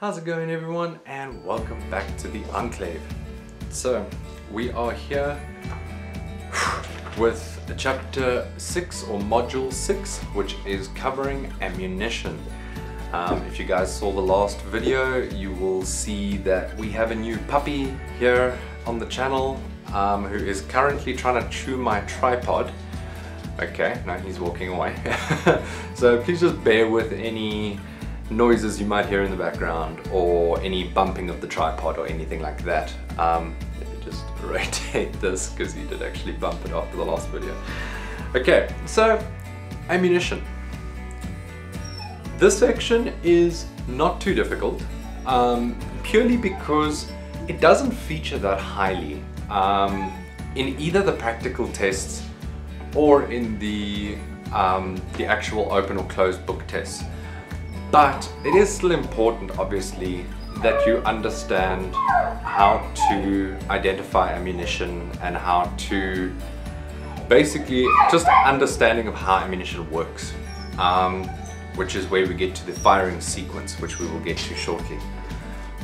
How's it going, everyone, and welcome back to the Enclave. So we are here with chapter 6 or module 6, which is covering ammunition. If you guys saw the last video, you will see that we have a new puppy here on the channel who is currently trying to chew my tripod. Okay, now he's walking away. So please just bear with any noises you might hear in the background or any bumping of the tripod or anything like that. Let me just rotate this because he did actually bump it after the last video. Okay, so ammunition. This section is not too difficult, purely because it doesn't feature that highly in either the practical tests or in the actual open or closed book tests. But it is still important, obviously, that you understand how to identify ammunition and how to basically just understanding of how ammunition works, which is where we get to the firing sequence, which we will get to shortly.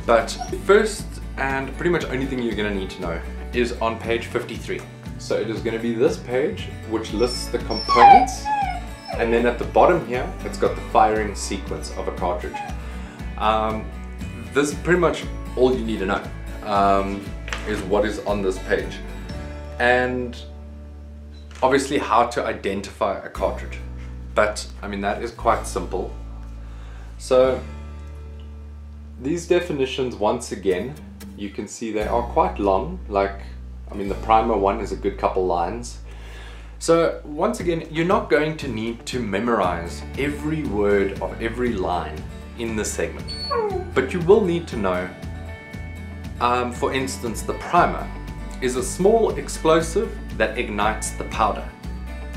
But first, and pretty much only thing you're going to need to know is on page 53. So it is going to be this page which lists the components, and then at the bottom here it's got the firing sequence of a cartridge. This is pretty much all you need to know, is what is on this page, and obviously how to identify a cartridge. But I mean, that is quite simple. So these definitions, once again, you can see they are quite long. Like, I mean, the primer one is a good couple lines. So once again, you're not going to need to memorize every word of every line in this segment, but you will need to know, for instance, the primer is a small explosive that ignites the powder.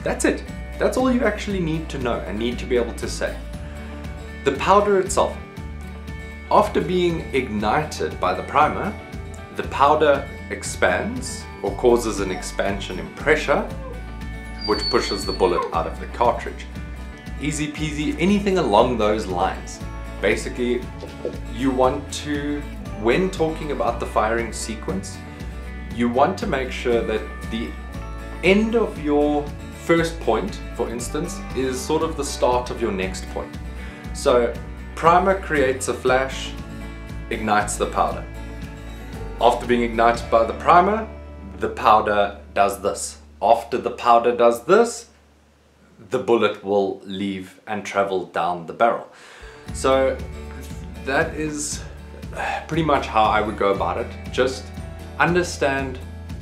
That's it. That's all you actually need to know and need to be able to say. The powder itself, after being ignited by the primer, the powder expands or causes an expansion in pressure, which pushes the bullet out of the cartridge. Easy peasy, anything along those lines. Basically, you want to, when talking about the firing sequence, you want to make sure that the end of your first point, for instance, is sort of the start of your next point. So primer creates a flash, ignites the powder. After being ignited by the primer, the powder does this. After the powder does this, the bullet will leave and travel down the barrel. So that is pretty much how I would go about it. Just understand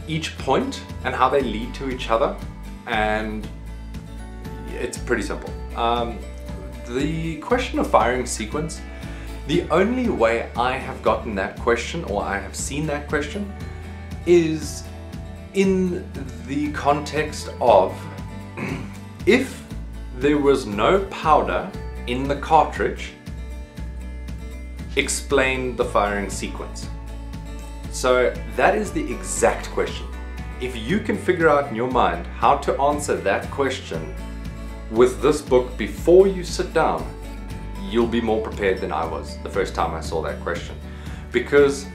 each point and how they lead to each other, and it's pretty simple. The question of firing sequence, the only way I have gotten that question, or I have seen that question, is in the context of if there was no powder in the cartridge, explain the firing sequence. So that is the exact question. If you can figure out in your mind how to answer that question with this book before you sit down, you'll be more prepared than I was the first time I saw that question. Because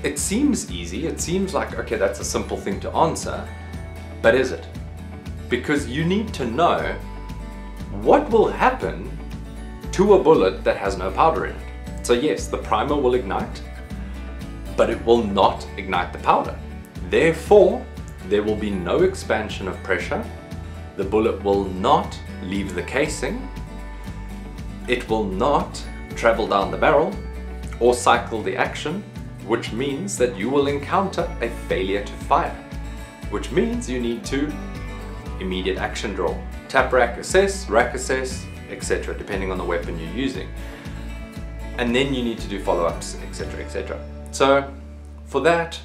it seems easy, it seems like, okay, that's a simple thing to answer, but is it? Because you need to know what will happen to a bullet that has no powder in it. So yes, the primer will ignite, but it will not ignite the powder. Therefore, there will be no expansion of pressure, the bullet will not leave the casing, it will not travel down the barrel or cycle the action, which means that you will encounter a failure to fire, which means you need to immediate action draw, tap rack assess, etc., depending on the weapon you're using. And then you need to do follow-ups, etc., etc. So for that,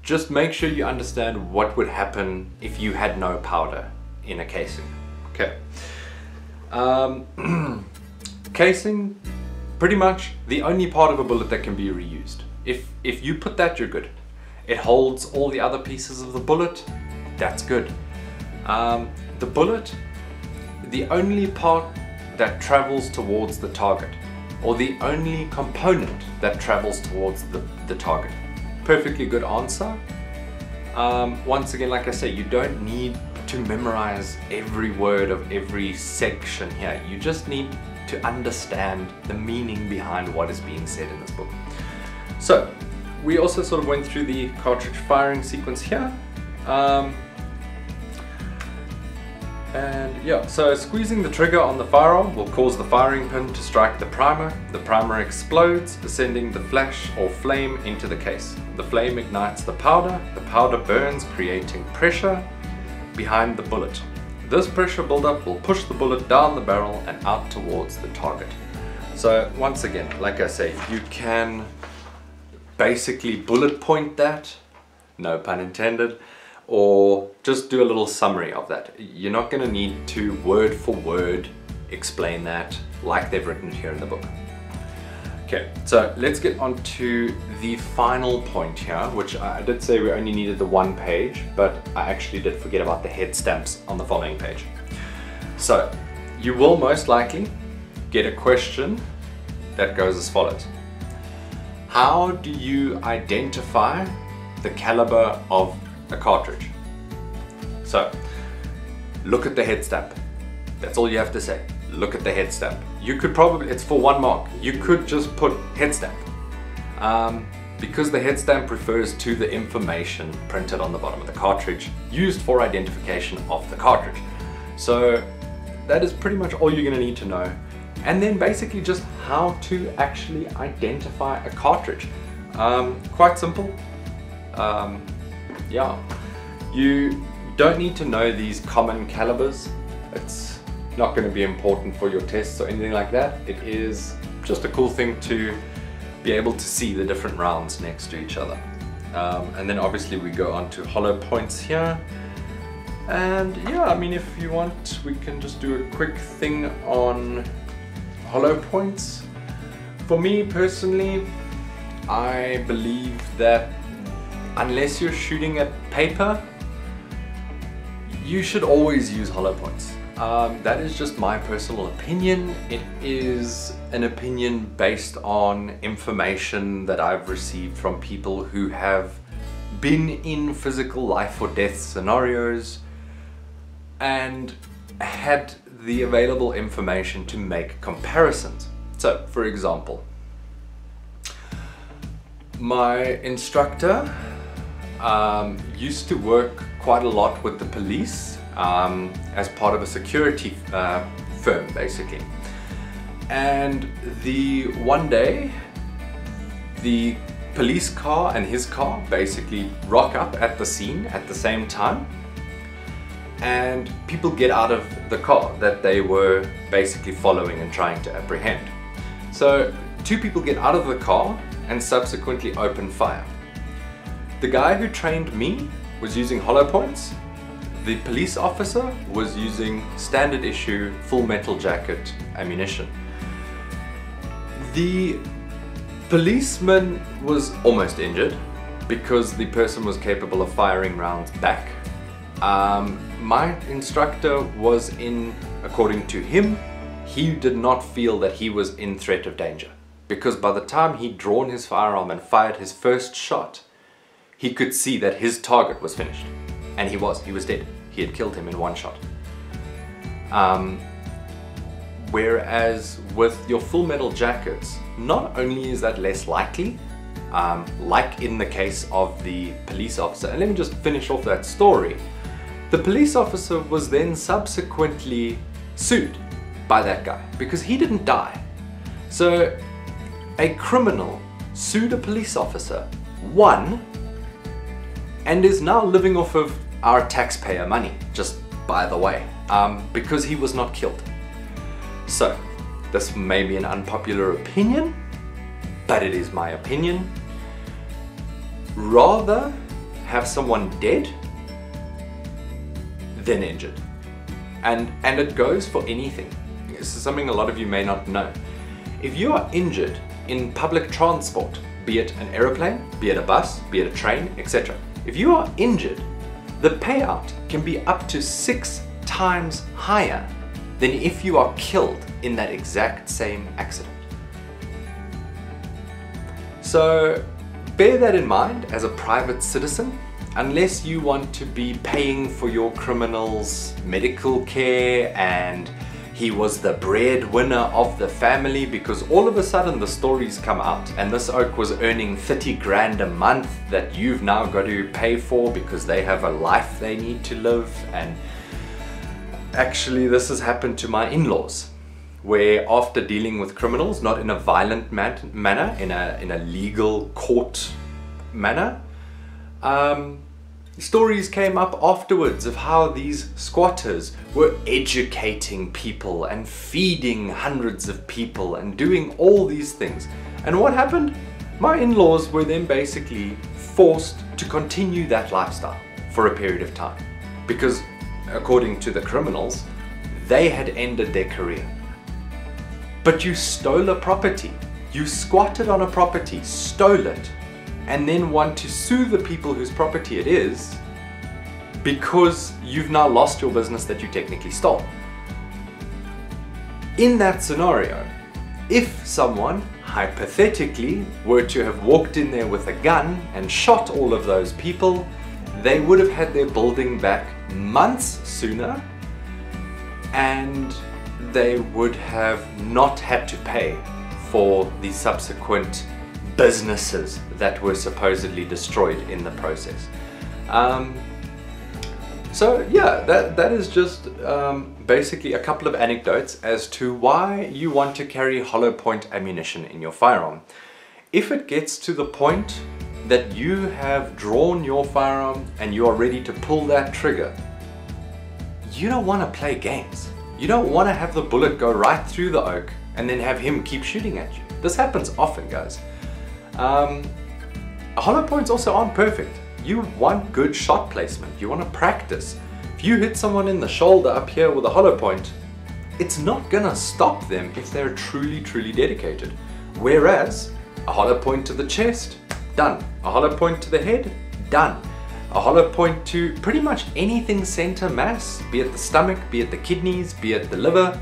just make sure you understand what would happen if you had no powder in a casing. Okay. Casing, pretty much the only part of a bullet that can be reused. If you put that, you're good. It holds all the other pieces of the bullet, that's good. The bullet, the only part that travels towards the target or the only component that travels towards the target. Perfectly good answer. Once again, like I say, you don't need to memorize every word of every section here. You just need to understand the meaning behind what is being said in this book. So we also sort of went through the cartridge firing sequence here. And yeah, so squeezing the trigger on the firearm will cause the firing pin to strike the primer. The primer explodes, sending the flash or flame into the case. The flame ignites the powder burns, creating pressure behind the bullet. This pressure buildup will push the bullet down the barrel and out towards the target. So once again, like I say, you can basically bullet point that, no pun intended, or just do a little summary of that. You're not going to need to word for word explain that like they've written it here in the book. Okay, so let's get on to the final point here, which I did say we only needed the one page, but I actually did forget about the head stamps on the following page. So you will most likely get a question that goes as follows. How do you identify the caliber of a cartridge? So look at the head stamp. That's all you have to say. Look at the head stamp. You could probably, it's for 1 mark. You could just put head stamp. Because the head stamp refers to the information printed on the bottom of the cartridge used for identification of the cartridge. So that is pretty much all you're going to need to know. And then basically just how to actually identify a cartridge. Quite simple. Yeah, you don't need to know these common calibers. It's not going to be important for your tests or anything like that. It is just a cool thing to be able to see the different rounds next to each other. And then obviously we go on to hollow points here. And yeah, I mean, if you want, we can just do a quick thing on hollow points. For me personally, I believe that unless you're shooting at paper, you should always use hollow points. That is just my personal opinion. It is an opinion based on information that I've received from people who have been in physical life or death scenarios and had the available information to make comparisons. So, for example, my instructor used to work quite a lot with the police as part of a security firm, basically. And one day, the police car and his car basically rock up at the scene at the same time, and people get out of the car that they were basically following and trying to apprehend. So 2 people get out of the car and subsequently open fire. The guy who trained me was using hollow points. The police officer was using standard issue full metal jacket ammunition. The policeman was almost injured because the person was capable of firing rounds back. My instructor was according to him, he did not feel that he was in threat of danger, because by the time he'd drawn his firearm and fired his first shot, he could see that his target was finished. And he was dead. He had killed him in 1 shot. Whereas with your full metal jackets, not only is that less likely, like in the case of the police officer, and let me just finish off that story. The police officer was then subsequently sued by that guy because he didn't die. So a criminal sued a police officer, won, and is now living off of our taxpayer money, just by the way, because he was not killed. So this may be an unpopular opinion, but it is my opinion. Rather have someone dead than injured. And it goes for anything. This is something a lot of you may not know. If you are injured in public transport, be it an aeroplane, be it a bus, be it a train, etc. If you are injured, the payout can be up to 6 times higher than if you are killed in that exact same accident. So bear that in mind as a private citizen. Unless you want to be paying for your criminal's medical care and he was the breadwinner of the family, because all of a sudden the stories come out and this oak was earning 30 grand a month that you've now got to pay for because they have a life they need to live. And actually this has happened to my in-laws, where after dealing with criminals, not in a violent manner, in a legal court manner, stories came up afterwards of how these squatters were educating people and feeding hundreds of people and doing all these things. And what happened? My in-laws were then basically forced to continue that lifestyle for a period of time, because according to the criminals, they had ended their career. But you stole a property, you squatted on a property, stole it, and then want to sue the people whose property it is because you've now lost your business that you technically stole. In that scenario, if someone hypothetically were to have walked in there with a gun and shot all of those people, they would have had their building back months sooner, and they would have not had to pay for the subsequent businesses that were supposedly destroyed in the process. So yeah, that is just basically a couple of anecdotes as to why you want to carry hollow point ammunition in your firearm. If it gets to the point that you have drawn your firearm and you are ready to pull that trigger, you don't want to play games. You don't want to have the bullet go right through the oak and then have him keep shooting at you. This happens often, guys. Hollow points also aren't perfect. You want good shot placement. You want to practice. If you hit someone in the shoulder up here with a hollow point, it's not gonna stop them if they're truly, truly dedicated. Whereas a hollow point to the chest, done. A hollow point to the head, done. A hollow point to pretty much anything center mass, be it the stomach, be it the kidneys, be it the liver,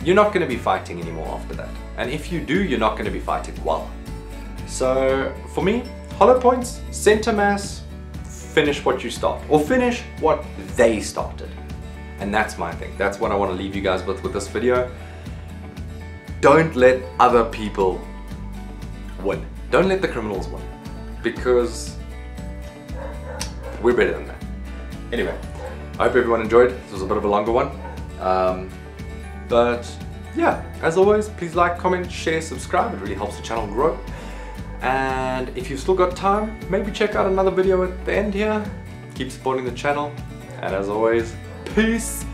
you're not going to be fighting anymore after that. And if you do, you're not going to be fighting well. So for me, hollow points, center mass, finish what you start, or finish what they started. And that's my thing. That's what I want to leave you guys with this video. Don't let other people win. Don't let the criminals win, because we're better than that. Anyway, I hope everyone enjoyed. This was a bit of a longer one. But yeah, as always, please like, comment, share, subscribe. It really helps the channel grow. And if you've still got time, maybe check out another video at the end here. Keep supporting the channel. And as always, peace